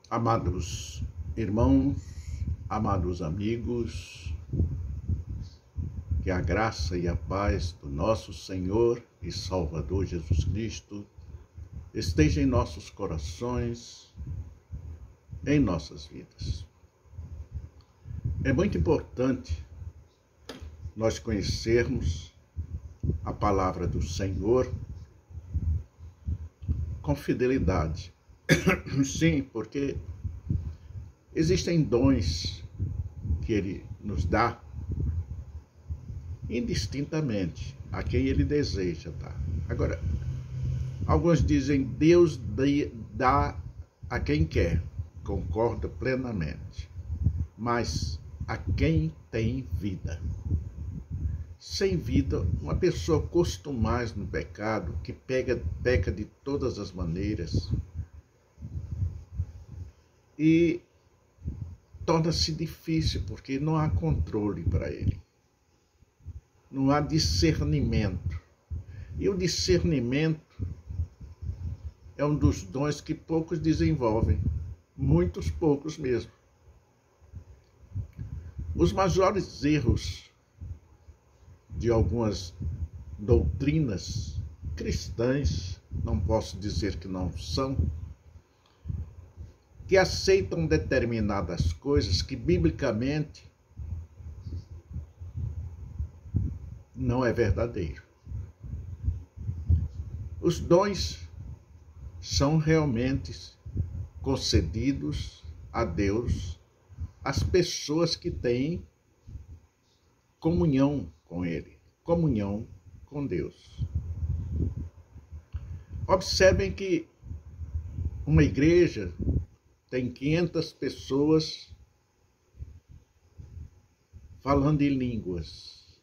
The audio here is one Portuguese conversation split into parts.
Amados irmãos, amados amigos, que a graça e a paz do nosso Senhor e Salvador Jesus Cristo esteja em nossos corações, em nossas vidas. É muito importante nós conhecermos a palavra do Senhor com fidelidade. Sim, porque existem dons que Ele nos dá indistintamente a quem Ele deseja dar. Agora, alguns dizem Deus dá a quem quer, concordo plenamente, mas a quem tem vida. Sem vida, uma pessoa custa mais no pecado, que peca de todas as maneiras, e torna-se difícil, porque não há controle para ele. Não há discernimento. E o discernimento é um dos dons que poucos desenvolvem. Muitos poucos mesmo. Os maiores erros de algumas doutrinas cristãs, não posso dizer que não são, que aceitam determinadas coisas que biblicamente não é verdadeiro. Os dons são realmente concedidos a Deus, às pessoas que têm comunhão com Ele, comunhão com Deus. Observem que uma igreja tem 500 pessoas falando em línguas.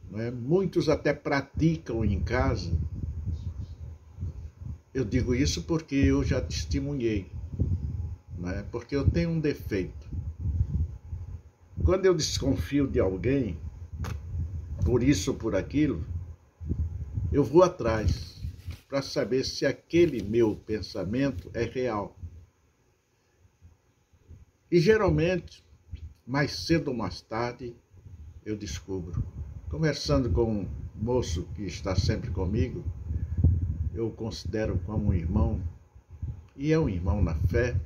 Não é? Muitos até praticam em casa. Eu digo isso porque eu já testemunhei. Não é? Porque eu tenho um defeito. Quando eu desconfio de alguém, por isso ou por aquilo, eu vou atrás para saber se aquele meu pensamento é real. E geralmente, mais cedo ou mais tarde, eu descubro. Conversando com um moço que está sempre comigo, eu o considero como um irmão, e é um irmão na fé,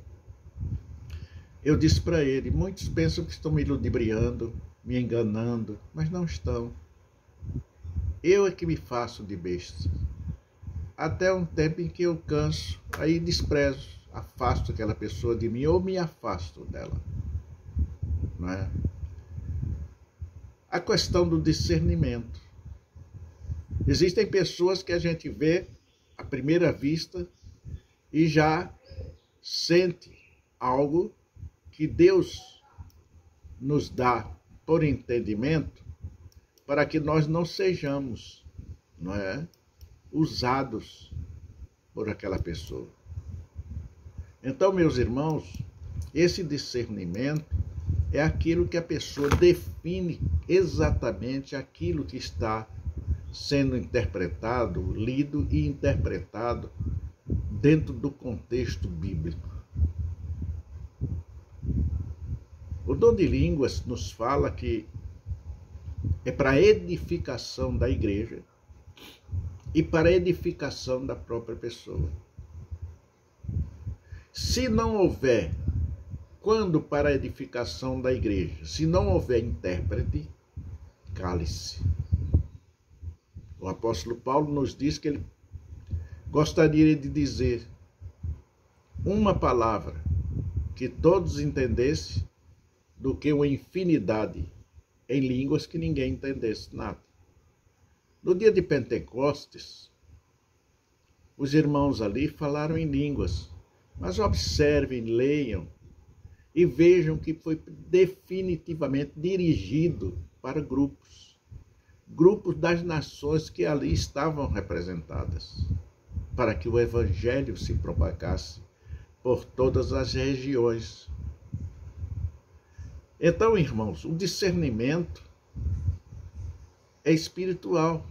eu disse para ele, muitos pensam que estão me ludibriando, me enganando, mas não estão. Eu é que me faço de besta. Até um tempo em que eu canso, aí desprezo, afasto aquela pessoa de mim ou me afasto dela. Não é? A questão do discernimento. Existem pessoas que a gente vê à primeira vista e já sente algo que Deus nos dá por entendimento para que nós não sejamos, não é, usados por aquela pessoa. Então, meus irmãos, esse discernimento é aquilo que a pessoa define exatamente aquilo que está sendo interpretado, lido e interpretado dentro do contexto bíblico. O dom de línguas nos fala que é para a edificação da igreja e para a edificação da própria pessoa. Se não houver, quando para a edificação da igreja, se não houver intérprete, cale-se. O apóstolo Paulo nos diz que ele gostaria de dizer uma palavra que todos entendessem do que uma infinidade em línguas que ninguém entendesse nada. No dia de Pentecostes, os irmãos ali falaram em línguas, mas observem, leiam e vejam que foi definitivamente dirigido para grupos das nações que ali estavam representadas, para que o evangelho se propagasse por todas as regiões. Então, irmãos, o discernimento é espiritual.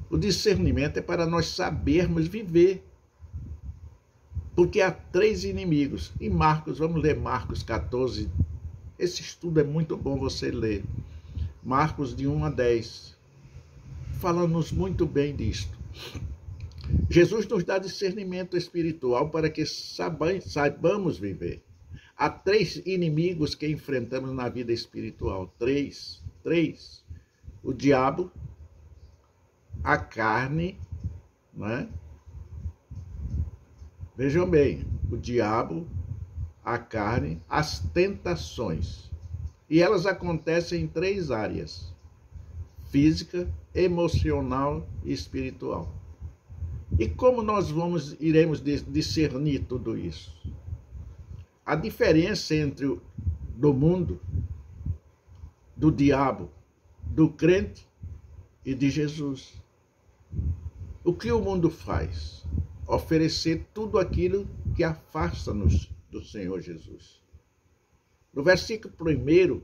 O discernimento é para nós sabermos viver. Porque há 3 inimigos. Em Marcos, vamos ler Marcos 14. Esse estudo é muito bom você ler. Marcos de 1 a 10. Fala-nos muito bem disto. Jesus nos dá discernimento espiritual para que saibamos viver. Há 3 inimigos que enfrentamos na vida espiritual. 3. O diabo, a carne, não é? Vejam bem, o diabo, a carne, as tentações. E elas acontecem em 3 áreas: física, emocional e espiritual. E como nós iremos discernir tudo isso? A diferença entre do mundo, do diabo, do crente e de Jesus. O que o mundo faz? Oferecer tudo aquilo que afasta-nos do Senhor Jesus. No versículo 1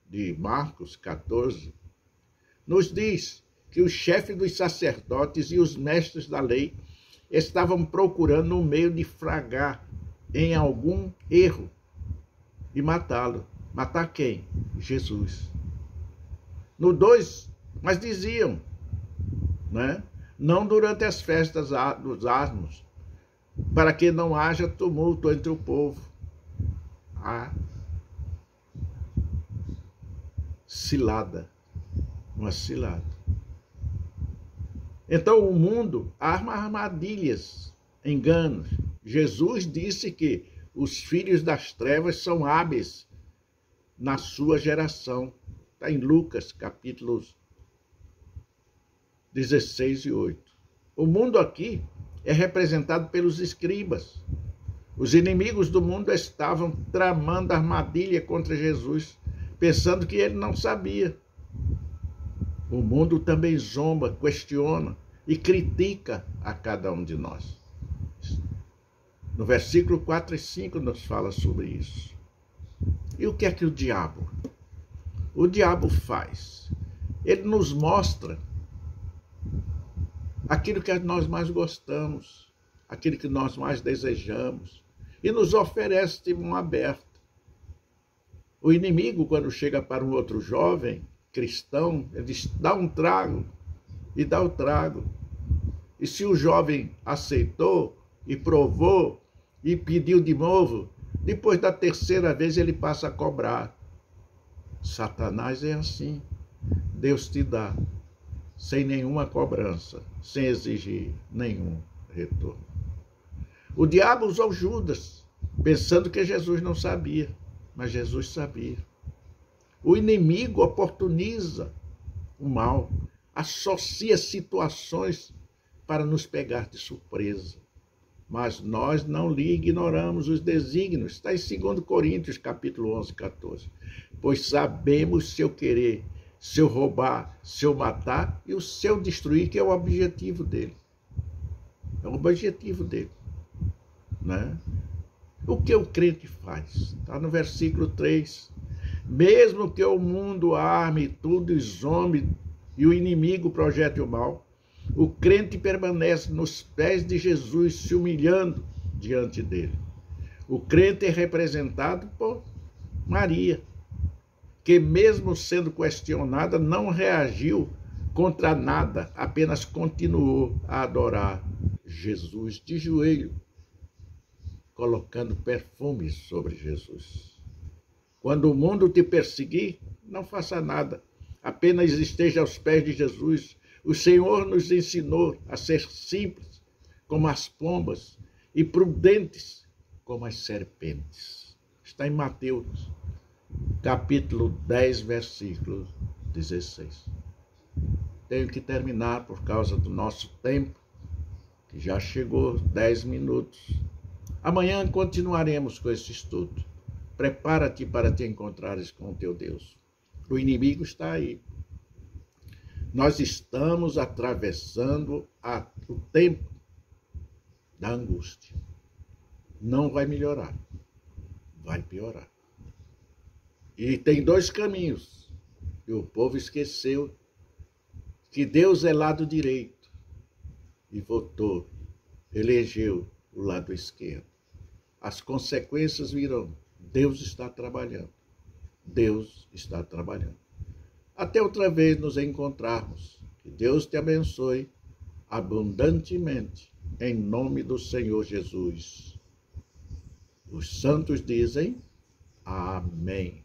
de Marcos 14, nos diz que os chefes dos sacerdotes e os mestres da lei estavam procurando um meio de fragar em algum erro e matá-lo. Matar quem? Jesus. No 2, mas diziam, né? Não durante as festas dos asmos, para que não haja tumulto entre o povo. A cilada, uma cilada. Então o mundo arma armadilhas, enganos. Jesus disse que os filhos das trevas são hábeis na sua geração. Está em Lucas, capítulos 16 e 8. O mundo aqui é representado pelos escribas. Os inimigos do mundo estavam tramando armadilha contra Jesus, pensando que ele não sabia. O mundo também zomba, questiona e critica a cada um de nós. No versículo 4 e 5 nos fala sobre isso. E o que é que o diabo? O diabo faz? Ele nos mostra aquilo que nós mais gostamos, aquilo que nós mais desejamos, e nos oferece de mão aberta. O inimigo, quando chega para um outro jovem cristão, ele diz, dá um trago, e dá o trago. E se o jovem aceitou e provou e pediu de novo, depois da 3ª vez ele passa a cobrar. Satanás é assim. Deus te dá, sem nenhuma cobrança, sem exigir nenhum retorno. O diabo usou Judas, pensando que Jesus não sabia, mas Jesus sabia. O inimigo oportuniza o mal, associa situações para nos pegar de surpresa. Mas nós não lhe ignoramos os desígnios. Está em 2 Coríntios, capítulo 11, 14. Pois sabemos seu querer, seu roubar, seu matar e o seu destruir, que é o objetivo dele. É o objetivo dele. Né? O que o crente faz? Está no versículo 3. Mesmo que o mundo arme tudo e zombe e o inimigo projete o mal, o crente permanece nos pés de Jesus, se humilhando diante dele. O crente é representado por Maria, que mesmo sendo questionada, não reagiu contra nada, apenas continuou a adorar Jesus de joelho, colocando perfumes sobre Jesus. Quando o mundo te perseguir, não faça nada, apenas esteja aos pés de Jesus. O Senhor nos ensinou a ser simples como as pombas e prudentes como as serpentes. Está em Mateus, capítulo 10, versículo 16. Tenho que terminar por causa do nosso tempo, que já chegou 10 minutos. Amanhã continuaremos com esse estudo. Prepara-te para te encontrares com o teu Deus. O inimigo está aí. Nós estamos atravessando o tempo da angústia. Não vai melhorar, vai piorar. E tem 2 caminhos. E o povo esqueceu que Deus é lado direito e votou, elegeu o lado esquerdo. As consequências virão. Deus está trabalhando. Deus está trabalhando. Até outra vez nos encontrarmos. Que Deus te abençoe abundantemente, em nome do Senhor Jesus. Os santos dizem amém.